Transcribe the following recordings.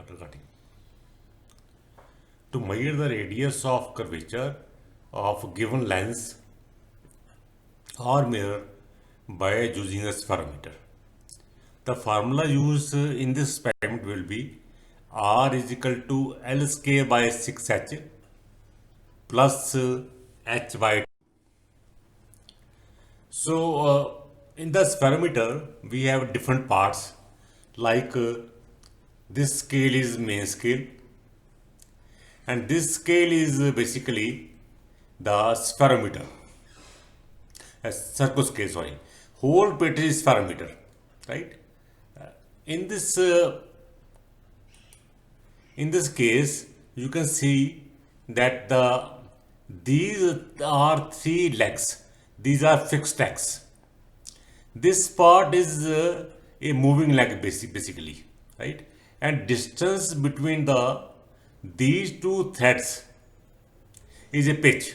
regarding to measure the radius of curvature of a given lens or mirror by using a spherometer. The formula used in this experiment will be R is equal to L square by 6h plus h by 2. So in the spherometer we have different parts like this scale is main scale, and this scale is basically the spherometer, circoscale, sorry, whole picture is spherometer, right? In this case, you can see that these are three legs. These are fixed legs. This part is a moving leg basically, right? And distance between these two threads is a pitch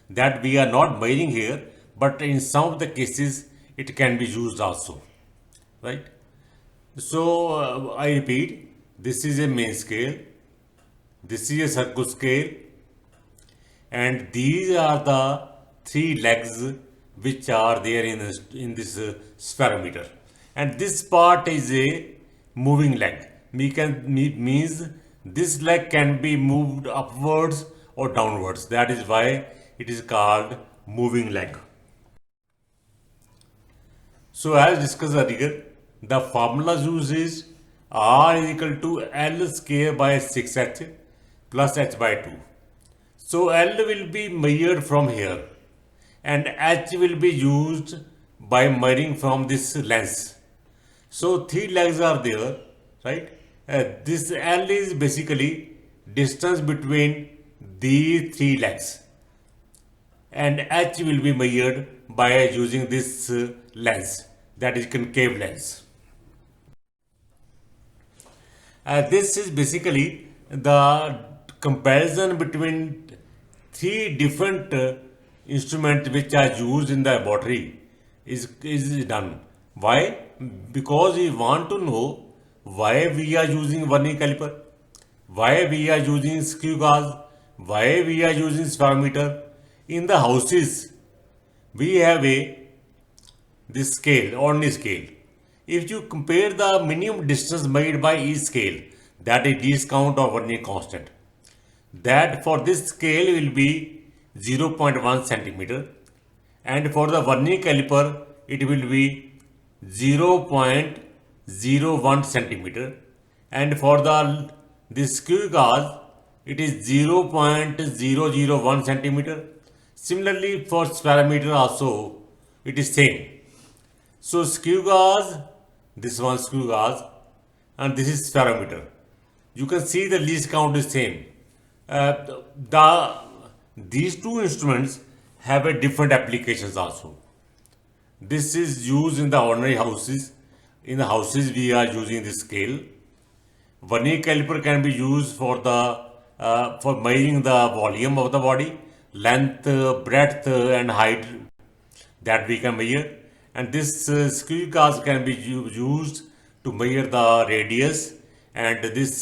that we are not measuring here, but in some of the cases it can be used also, right? So I repeat, this is a main scale, this is a circoscale, and these are the three legs which are there in this spherometer, and this part is a moving leg. Means this leg can be moved upwards or downwards. That is why it is called moving leg. So as discussed earlier, the formula used is R is equal to L square by 6h plus h by 2. So L will be measured from here and h will be used by measuring from this lens. So three legs are there, right? This L is basically distance between these three legs, and h will be measured by using this lens, that is concave lens. This is basically the comparison between three different instruments which are used in the laboratory is done. Why? Because we want to know why we are using vernier caliper, why we are using screw gauge, why we are using spherometer. In the houses, we have this scale, ordinary scale. If you compare the minimum distance made by each scale, that is least count of vernier constant, that for this scale will be 0.1 centimeter, and for the vernier caliper it will be 0.01 centimeter, and for this screw gauge it is 0.001 centimeter. Similarly for spherometer also it is same. So screw gauge, this one screw gauge, and this is spherometer. You can see the least count is same. These two instruments have a different applications also. This is used in the ordinary houses. In the houses we are using this scale. Vernier caliper can be used for measuring the volume of the body, length, breadth, and height that we can measure. And this screw gauge can be used to measure the radius, and this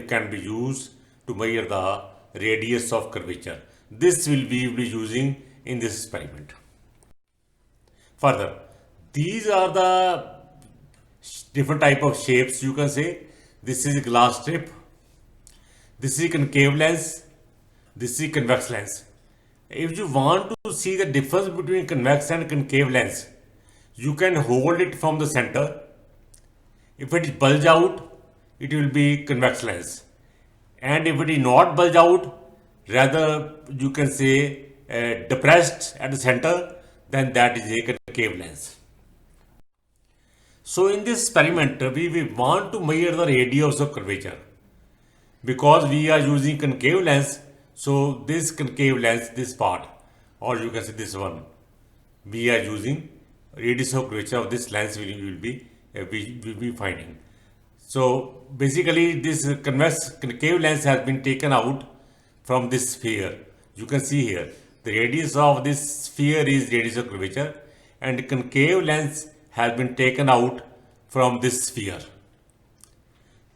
can be used to measure the radius of curvature. This will be using in this experiment. Further, these are the different type of shapes, you can say. This is a glass strip, this is concave lens, this is convex lens. If you want to see the difference between convex and concave lens, you can hold it from the center. If it is bulge out, it will be convex lens, and if it is not bulge out, rather you can say depressed at the center, then that is a concave lens. So in this experiment we want to measure the radius of curvature. Because we are using concave lens, so this concave lens, this part, or you can say this one, we are using radius of curvature of this lens we will be finding. So basically this concave lens has been taken out from this sphere. You can see here the radius of this sphere is radius of curvature, and concave lens has been taken out from this sphere.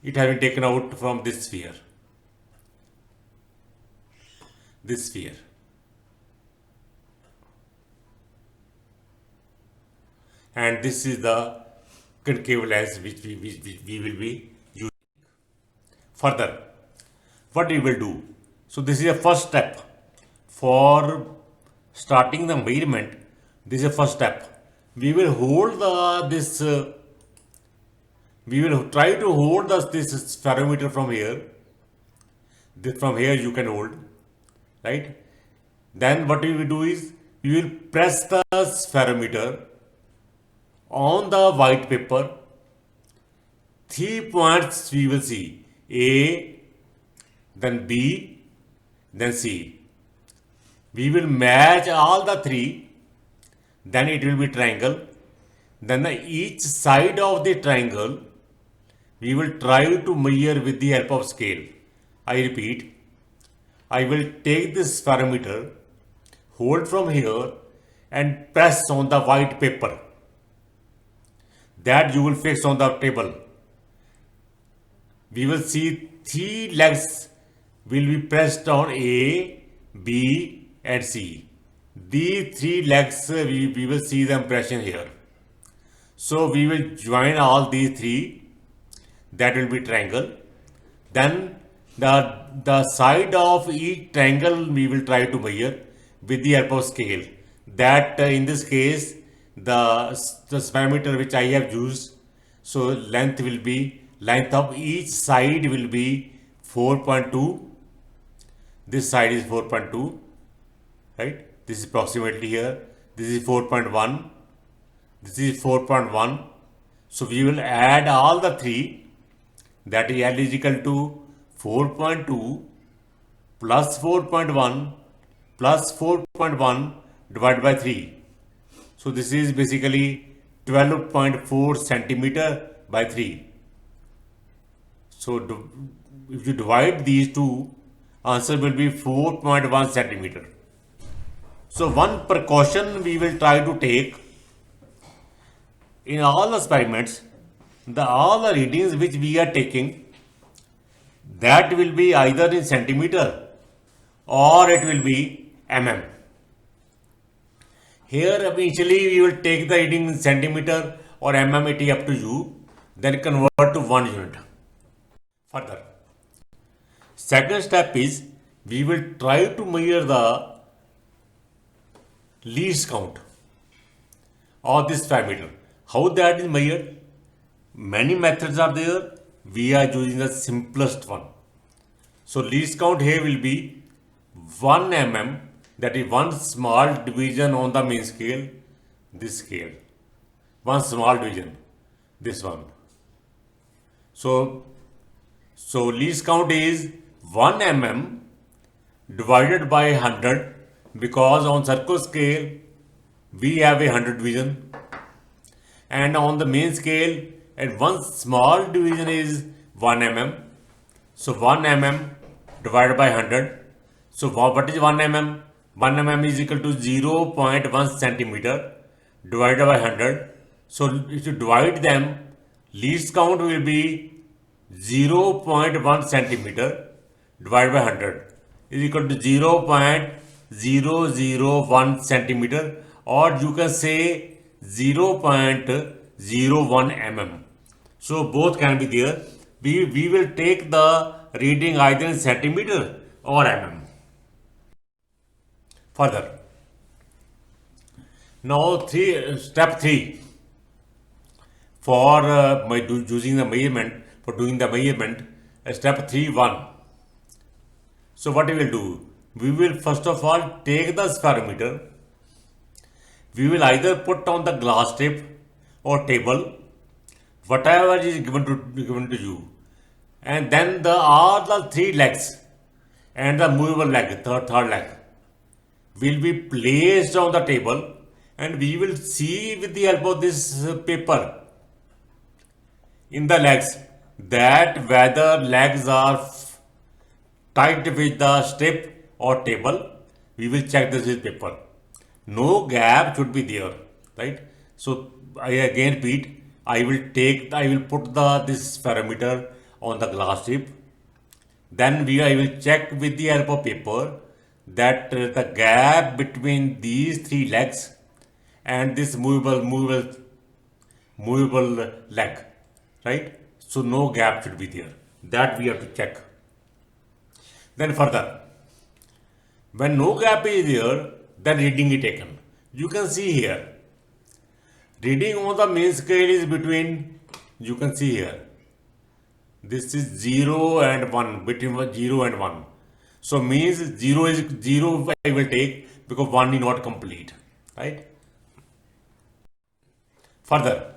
it has been taken out from this sphere. This sphere. And this is the concave lens which we will be using. Further, what we will do? So this is a first step for starting the measurement. This is a first step. We will hold we will try to hold this spherometer from here. From here you can hold, right? Then what we will do is we will press the spherometer on the white paper. 3 points we will see: A, then B, then C. We will match all the three, then it will be triangle. Then each side of the triangle we will try to measure with the help of scale. I repeat, I will take this spherometer, hold from here and press on the white paper that you will fix on the table. We will see 3 legs will be pressed on A, B and C. These 3 legs we will see the impression here. So we will join all these 3, that will be triangle. Then the side of each triangle we will try to measure with the help of scale. That in this case the spherometer which I have used, so length of each side will be 4.2. This side is 4.2, right? This is approximately here. This is 4.1. This is 4.1. So we will add all the 3, that is L is equal to 4.2 plus 4.1 plus 4.1 divided by 3. So this is basically 12.4 centimeter by 3. So if you divide these two, answer will be 4.1 centimeter. So one precaution we will try to take in all the experiments, all the readings which we are taking, that will be either in centimeter or it will be mm. Here initially we will take the reading in centimeter or mm, it is up to you, then convert to 1 unit. Further, second step is we will try to measure the least count of this parameter. How that is measured? Many methods are there. We are using the simplest one. So least count here will be 1 mm, that is one small division on the main scale, this scale. One small division, this one. So least count is 1 mm divided by 100, because on circle scale we have a 100 division, and on the main scale and one small division is 1 mm. So 1 mm divided by 100. So what is 1 mm? 1 mm is equal to 0.1 centimeter divided by 100. So if you divide them, least count will be 0.1 centimeter divided by 100 is equal to 0.001 centimeter, or you can say 0.01 mm. So both can be there. We will take the reading either in centimeter or mm. Further, now step 3 for using the measurement, for doing the measurement, step 3.1. So what we will do? We will first of all take the spherometer. We will either put on the glass tip or table, whatever is given to you, and then all the 3 legs and the movable leg, third leg, will be placed on the table, and we will see with the help of this paper in the legs that whether legs are tied with the strip or table. We will check this with paper. No gap should be there, right? So I again repeat, I will put this parameter on the glass tip. Then I will check with the help of paper that the gap between these three legs and this movable leg, right? So no gap should be there. That we have to check. Then further, when no gap is there, then reading is taken. You can see here, reading on the main scale is between, you can see here, this is 0 and 1, between 0 and 1. So means 0 is 0 I will take because 1 is not complete, right? Further,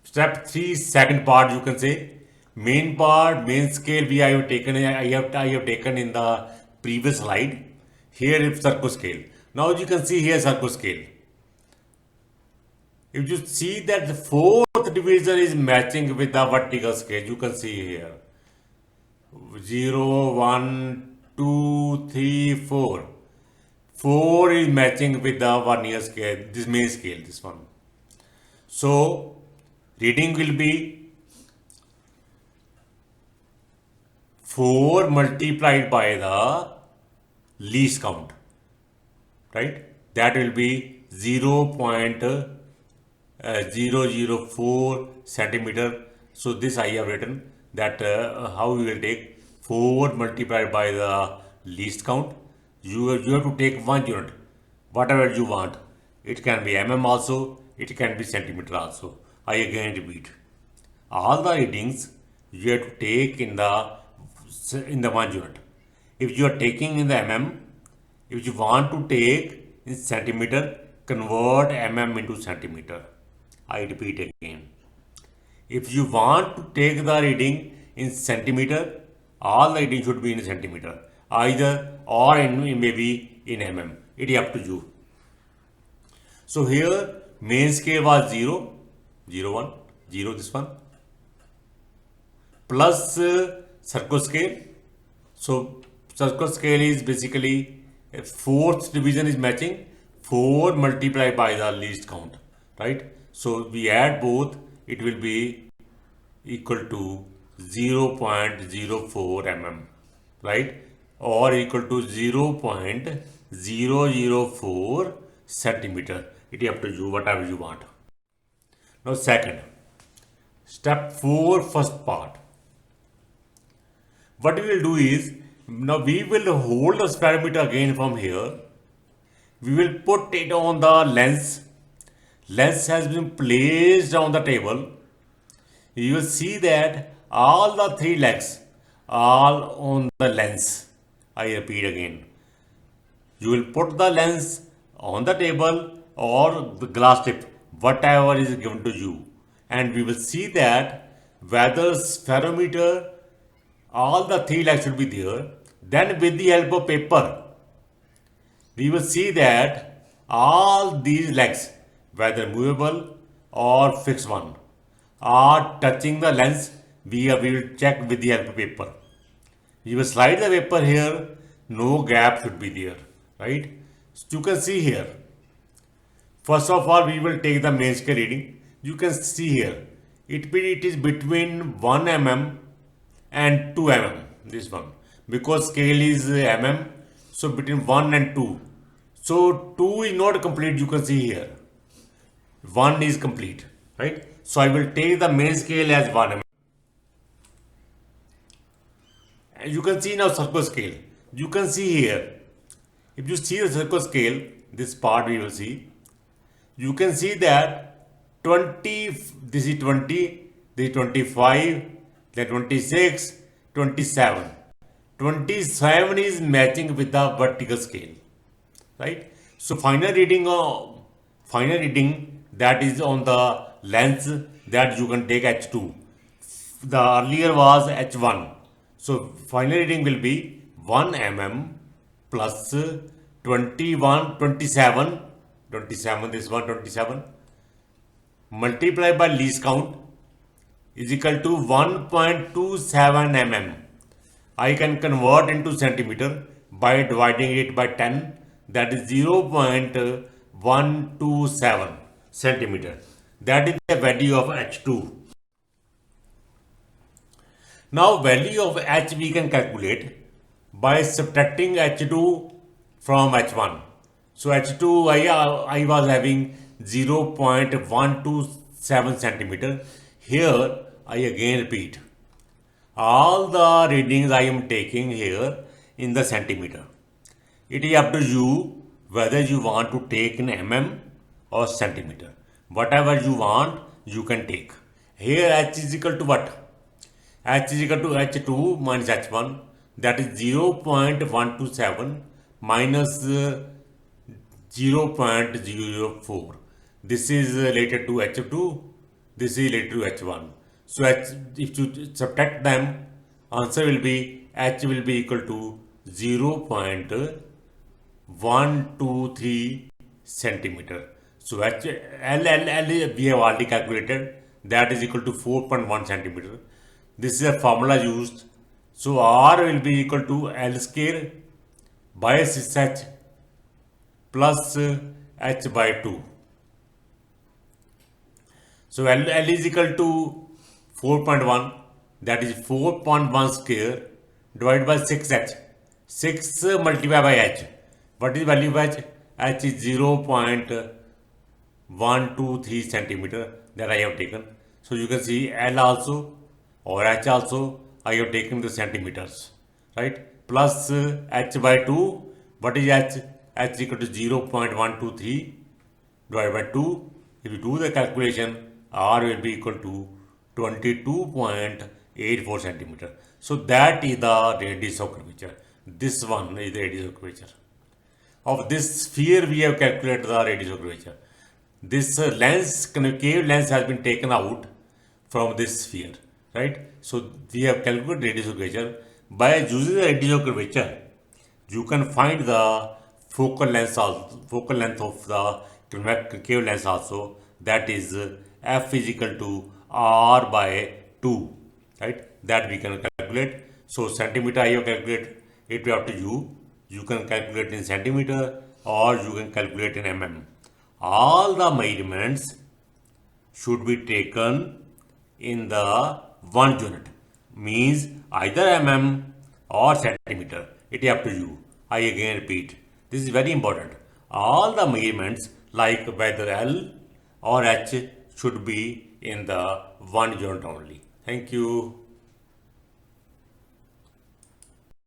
step 3, second part, you can say main part, main scale I have taken in the previous slide. Here is circle scale. Now you can see here circle scale. If you see that the fourth division is matching with the vertical scale, you can see here 0, 1, 2, 3, 4. 4 is matching with the vernier scale, this main scale, this one. So reading will be 4 multiplied by the least count, right? That will be 0.004 centimeter. So this I have written that how you will take 4 multiplied by the least count. You have to take 1 unit, whatever you want. It can be mm also, it can be centimeter also. I again repeat, all the readings you have to take in the 1 unit. If you are taking in the mm, if you want to take in centimeter, convert mm into centimeter. I repeat again. If you want to take the reading in centimeter, all the reading should be in centimeter, either or in maybe in mm. It is up to you. So here main scale was 0, 0, 1, 0 this one, plus circle scale. So circle scale is basically a fourth division is matching 4 multiplied by the least count, right? So we add both, it will be equal to 0.04 mm, right? Or equal to 0.004 centimeter. It is up to you, whatever you want. Now second, step 4, first part. What we will do is, now we will hold the spirometer again from here. We will put it on the lens. Lens has been placed on the table. You will see that all the 3 legs are on the lens. I repeat again. You will put the lens on the table or the glass tip, whatever is given to you. And we will see that whether spirometer, all the 3 legs should be there. Then with the help of paper, we will see that all these legs, whether movable or fixed one, are touching the lens. We will check with the help of paper. You will slide the paper here, no gap should be there, right? So you can see here. First of all, we will take the main scale reading. You can see here, it is between 1 mm and 2 mm, this one, because scale is mm, so between 1 and 2. So 2 is not complete, you can see here. 1 is complete, right? So I will take the main scale as 1 mm. And you can see now circle scale. You can see here, if you see the circle scale, this part we will see, you can see that 20, this is 20, this is 25, then 26, 27. 27 is matching with the vertical scale, right? So final reading that is on the lens, that you can take H2. The earlier was H1. So final reading will be 1 mm plus 21, 27, 27, this one 27, multiplied by least count is equal to 1.27 mm. I can convert into centimeter by dividing it by 10, that is 0.127 centimeter. That is the value of H2. Now value of h we can calculate by subtracting h2 from h1. So h2 I was having 0.127 centimeter. Here I again repeat, all the readings I am taking here in the centimeter. It is up to you whether you want to take in mm or centimeter. Whatever you want, you can take. Here h is equal to what? H is equal to h2 minus h1, that is 0.127 minus 0.004. This is related to h2, this is related to h1. So if you subtract them, answer will be h will be equal to 0.123 centimeter. So L we have already calculated, that is equal to 4.1 centimeter. This is a formula used. So R will be equal to L square by 6h plus h by 2. So L is equal to 4.1, that is 4.1 square divided by 6h. 6 multiplied by h. What is value of h? H is 0.123 centimeter that I have taken. So you can see L also or h also I have taken the centimeters, right? Plus h by 2. What is h? H is equal to 0.123 divided by 2. If you do the calculation, R will be equal to 22.84 centimeter. So that is the radius of curvature. This one is the radius of curvature. Of this sphere, we have calculated the radius of curvature. This concave lens has been taken out from this sphere, right? So we have calculated radius of curvature. By using the radius of curvature, you can find the focal length of the concave lens also. That is f is equal to r by 2, right? That we can calculate. So centimeter I have calculated. It will be up to you. You can calculate in centimeter or you can calculate in mm. All the measurements should be taken in the 1 unit, means either mm or centimeter. It is up to you. I again repeat, this is very important. All the measurements like whether L or H should be in the 1 unit only. Thank you.